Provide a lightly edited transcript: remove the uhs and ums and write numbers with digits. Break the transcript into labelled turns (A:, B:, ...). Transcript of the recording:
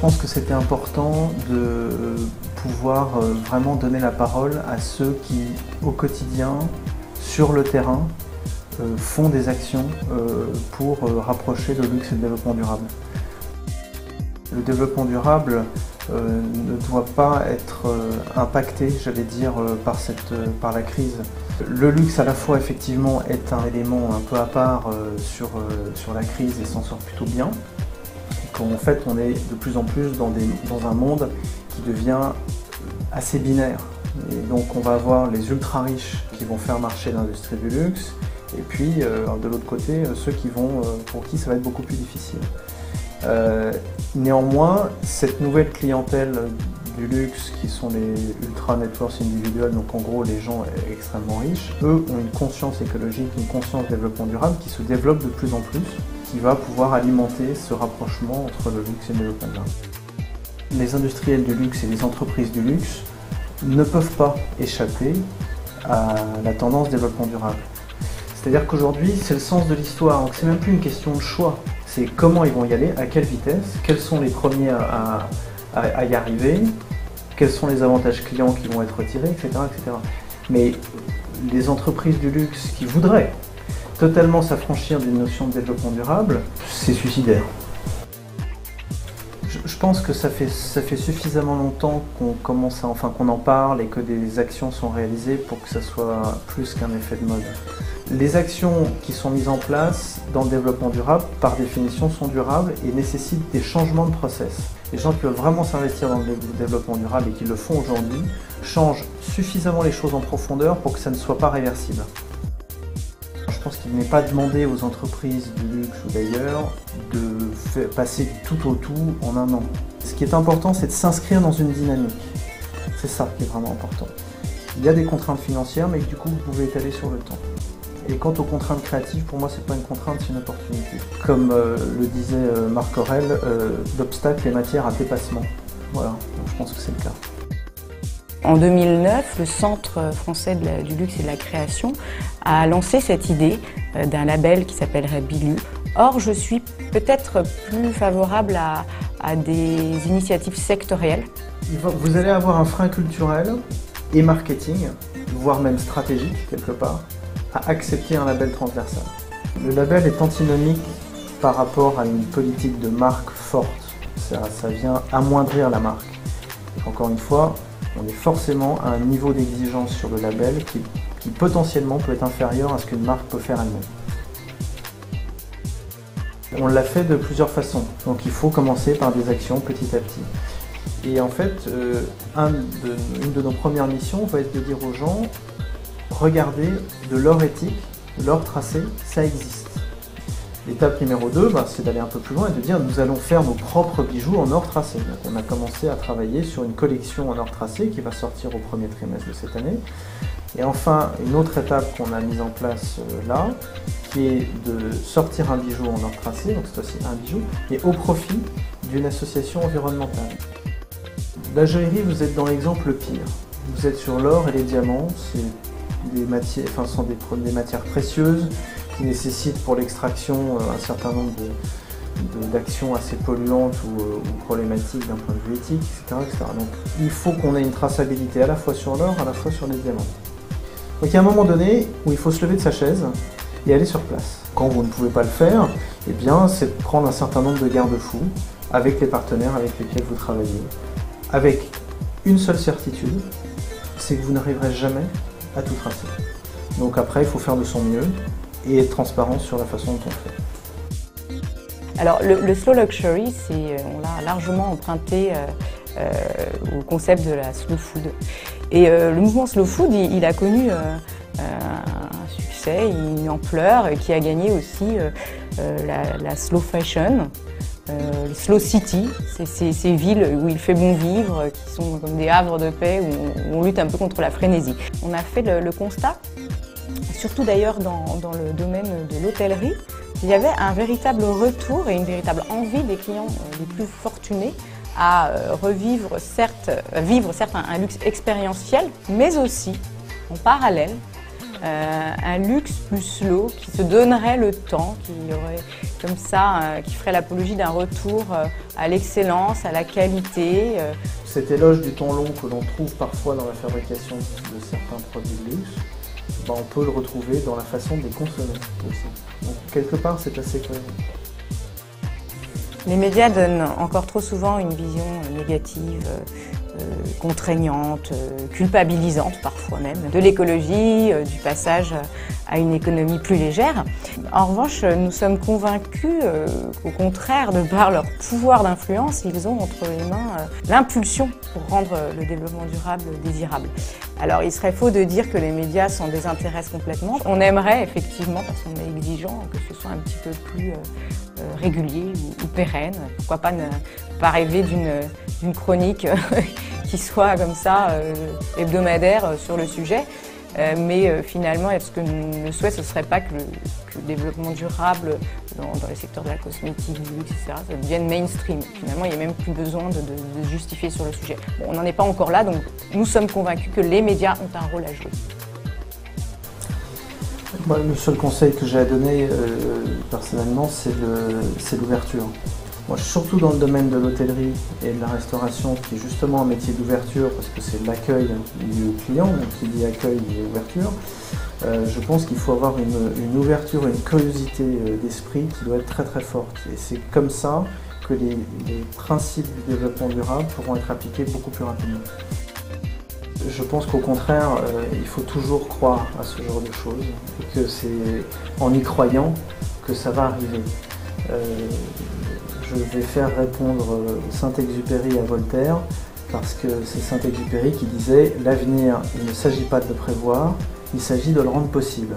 A: pense que c'était important de pouvoir vraiment donner la parole à ceux qui, au quotidien, sur le terrain, font des actions pour rapprocher le luxe et le développement durable. Le développement durable ne doit pas être impacté, j'allais dire, par la crise. Le luxe, à la fois, effectivement, est un élément un peu à part sur la crise et s'en sort plutôt bien. En fait, on est de plus en plus dans un monde qui devient assez binaire. Et donc, on va avoir les ultra riches qui vont faire marcher l'industrie du luxe, et puis, de l'autre côté, ceux pour qui ça va être beaucoup plus difficile. Néanmoins, cette nouvelle clientèle du luxe, qui sont les ultra net worth individuels, donc en gros les gens extrêmement riches, eux ont une conscience écologique, une conscience de développement durable qui se développe de plus en plus, qui va pouvoir alimenter ce rapprochement entre le luxe et le développement durable. Les industriels du luxe et les entreprises du luxe ne peuvent pas échapper à la tendance développement durable. C'est-à-dire qu'aujourd'hui, c'est le sens de l'histoire, donc c'est même plus une question de choix. C'est comment ils vont y aller, à quelle vitesse, quels sont les premiers à y arriver, quels sont les avantages clients qui vont être retirés, etc., etc. Mais les entreprises du luxe qui voudraient totalement s'affranchir d'une notion de développement durable, c'est suicidaire. Je pense que ça fait suffisamment longtemps qu'on en parle et que des actions sont réalisées pour que ça soit plus qu'un effet de mode. Les actions qui sont mises en place dans le développement durable, par définition, sont durables et nécessitent des changements de process. Les gens qui veulent vraiment s'investir dans le développement durable et qui le font aujourd'hui changent suffisamment les choses en profondeur pour que ça ne soit pas réversible. Je pense qu'il n'est pas demandé aux entreprises du luxe ou d'ailleurs de passer du tout au tout en un an. Ce qui est important, c'est de s'inscrire dans une dynamique. C'est ça qui est vraiment important. Il y a des contraintes financières, mais du coup, vous pouvez étaler sur le temps. Et quant aux contraintes créatives, pour moi, c'est pas une contrainte, c'est une opportunité. Comme le disait Marc Aurèle, l'obstacle est matière à dépassement. Voilà, donc je pense que c'est le cas.
B: En 2009, le Centre français du luxe et de la création a lancé cette idée d'un label qui s'appellerait Bilu. Or, je suis peut-être plus favorable à des initiatives sectorielles.
A: Vous allez avoir un frein culturel et marketing, voire même stratégique quelque part, à accepter un label transversal. Le label est antinomique par rapport à une politique de marque forte. Ça vient amoindrir la marque. Et encore une fois, on est forcément à un niveau d'exigence sur le label qui potentiellement peut être inférieur à ce qu'une marque peut faire elle-même. On l'a fait de plusieurs façons, donc il faut commencer par des actions petit à petit. Et en fait, une de nos premières missions va être de dire aux gens, regardez, de leur éthique, de leur tracé, ça existe. L'étape numéro 2, c'est d'aller un peu plus loin et de dire nous allons faire nos propres bijoux en or tracé. Donc on a commencé à travailler sur une collection en or tracé qui va sortir au premier trimestre de cette année. Et enfin, une autre étape qu'on a mise en place là, qui est de sortir un bijou en or tracé, donc c'est aussi un bijou, mais au profit d'une association environnementale. La joaillerie, vous êtes dans l'exemple pire. Vous êtes sur l'or et les diamants, sont des matières précieuses qui nécessitent pour l'extraction un certain nombre d'actions assez polluantes ou problématiques d'un point de vue éthique, etc., etc. Donc il faut qu'on ait une traçabilité à la fois sur l'or, à la fois sur les diamants. Donc il y a un moment donné où il faut se lever de sa chaise et aller sur place. Quand vous ne pouvez pas le faire, eh bien, c'est de prendre un certain nombre de garde-fous avec les partenaires avec lesquels vous travaillez, avec une seule certitude, c'est que vous n'arriverez jamais à tout tracer. Donc après, il faut faire de son mieux et être transparent sur la façon dont on fait.
B: Alors le slow luxury, on l'a largement emprunté au concept de la slow food. Et le mouvement slow food, il a connu un succès, une ampleur qui a gagné aussi la slow fashion. Les slow city, c'est ces villes où il fait bon vivre, qui sont comme des havres de paix, où on lutte un peu contre la frénésie. On a fait le constat, surtout d'ailleurs dans le domaine de l'hôtellerie, il y avait un véritable retour et une véritable envie des clients les plus fortunés à vivre certes un luxe expérientiel, mais aussi en parallèle un luxe plus slow, qui se donnerait le temps, qui aurait comme ça, qui ferait l'apologie d'un retour à l'excellence, à la qualité.
A: Cet éloge du temps long que l'on trouve parfois dans la fabrication de certains produits de luxe, ben on peut le retrouver dans la façon de les consommer aussi. Donc quelque part c'est assez cohérent.
B: Les médias donnent encore trop souvent une vision négative, contraignante, culpabilisante parfois même, de l'écologie, du passage à une économie plus légère. En revanche, nous sommes convaincus qu'au contraire, de par leur pouvoir d'influence, ils ont entre les mains l'impulsion pour rendre le développement durable désirable. Alors il serait faux de dire que les médias s'en désintéressent complètement. On aimerait effectivement, parce qu'on est exigeant, que ce soit un petit peu plus régulier ou pérenne. Pourquoi pas rêver d'une chronique qui soit comme ça hebdomadaire sur le sujet. Mais finalement, ce que le souhait, ce ne serait pas que le développement durable dans les secteurs de la cosmétique, du luxe, etc., ça devienne mainstream. Finalement, il n'y a même plus besoin de justifier sur le sujet. Bon, on n'en est pas encore là, donc nous sommes convaincus que les médias ont un rôle à jouer.
A: Moi, le seul conseil que j'ai à donner personnellement, c'est l'ouverture. Moi, surtout dans le domaine de l'hôtellerie et de la restauration, qui est justement un métier d'ouverture, parce que c'est l'accueil du client, donc qui dit accueil dit ouverture, je pense qu'il faut avoir une ouverture, une curiosité d'esprit qui doit être très très forte. Et c'est comme ça que les principes du développement durable pourront être appliqués beaucoup plus rapidement. Je pense qu'au contraire, il faut toujours croire à ce genre de choses, et que c'est en y croyant que ça va arriver. Je vais faire répondre Saint-Exupéry à Voltaire, parce que c'est Saint-Exupéry qui disait « L'avenir, il ne s'agit pas de le prévoir, il s'agit de le rendre possible ».